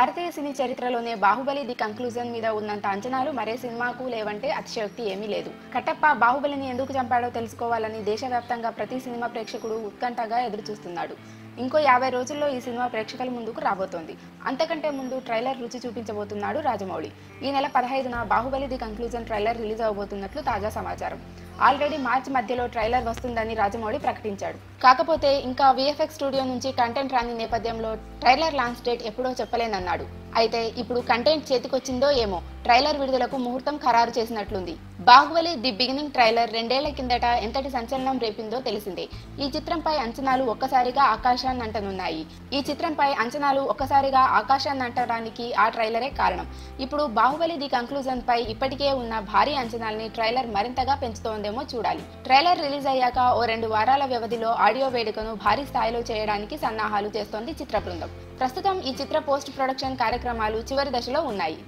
భారతీయ సినీ చరిత్రలోనే Baahubali the conclusion మీద ఉన్నంత అంచనాలు మరే సినిమాకు లేవంటే అతిశయోక్తి ఏమీ లేదు. కట్టప్ప బాహుబలిని ఎందుకు చంపాడో తెలుసుకోవాలని దేశవ్యాప్తంగా ప్రతి సినిమా ప్రేక్షకుడు ఉత్కంఠగా ఎదురుచూస్తున్నాడు. ఇంకో 50 రోజుల్లో ఈ సినిమా ప్రేక్షకుల ముందుకు రాబోతోంది. అంతకంటే ముందు ట్రైలర్ రుచి చూపించబోతున్నాడు రాజమౌళి. ఈ నెల 15న Baahubali the conclusion trailer release అవబోతున్నట్లు తాజా సమాచారం. ఆల్రెడీ మార్చి మధ్యలో ట్రైలర్ వస్తుందని రాజమౌళి ప్రకటించాడు. కాకపోతే ఇంకా VFX స్టూడియో నుంచి కంటెంట్ రాని నేపథ్యంలో ట్రైలర్ లాంచ్ డేట్ ఎప్పుడో చెప్పలేనన్నాడు. అయితే ఇప్పుడు కంటెంట్ చేతికొచ్చిందో ఏమో ట్రైలర్ విడుదలకు ముహూర్తం ఖరారు చేసినట్లుంది. బాహుబలి ది బిగినింగ్ ట్రైలర్ 2 ఏళ్ల కిందట ఎంతటి సంచలనం రేపిందో తెలిసిందే. ఈ చిత్రంపై అంచనాలు ఒక్కసారిగా ఆకాశాన్ని అంటడానికి ఆ ట్రైలరే కారణం. ఇప్పుడు బాహుబలి ది కంక్లూజన్ పై ఇప్పటికే ఉన్న భారీ అంచనాల్ని ట్రైలర్ మరింతగా పెంచుతోందేమో చూడాలి. ట్రైలర్ రిలీజ్ అయ్యాక ఓ 2 వారాల వ్యవధిలో ఆడియో వేడుకను భారీ స్థాయిలో చేయడానికి సన్నాహాలు చేస్తోంది చిత్ర బృందం. ప్రస్తుతం ఈ చిత్ర పోస్ట్ ప్రొడక్షన్ కార్యక్రమాలు చివరి దశలో ఉన్నాయి.